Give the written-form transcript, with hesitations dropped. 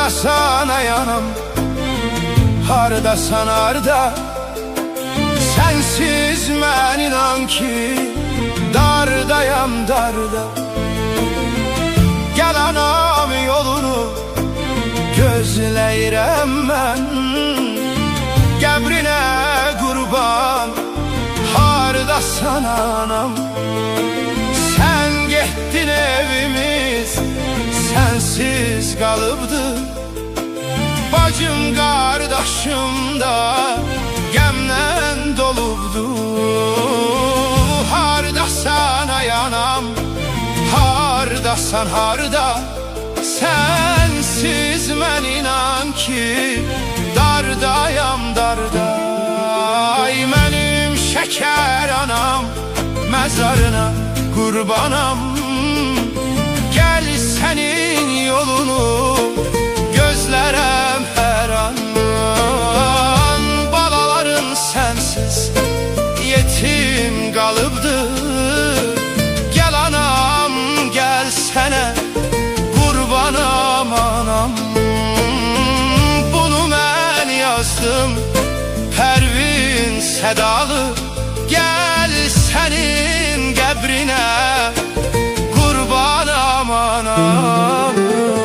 sana yanam, hardasan harda. Sensiz mən inan ki dardayam darda. Gel anam yolunu gözləyirəm mən, qəbrinə qurban hardasan anam. Sen getdin evimiz sensiz kalıbdı. Bacım qardaşım da qəmlə dolubdu. Hardasan ay anam, hardasan harda. Sensiz mən inan ki dardayam darda. Ay mənim şəkər anam, məzarına qurbanam. Gel senin yolunu gözlərəm hər an. Balaların sensiz yetim qalıbdı. Gel anam, gel sənə qurbanam anam. Bunu mən yazdım Pərvin sədalı. Gel senin qəbrinə qurbanam anam.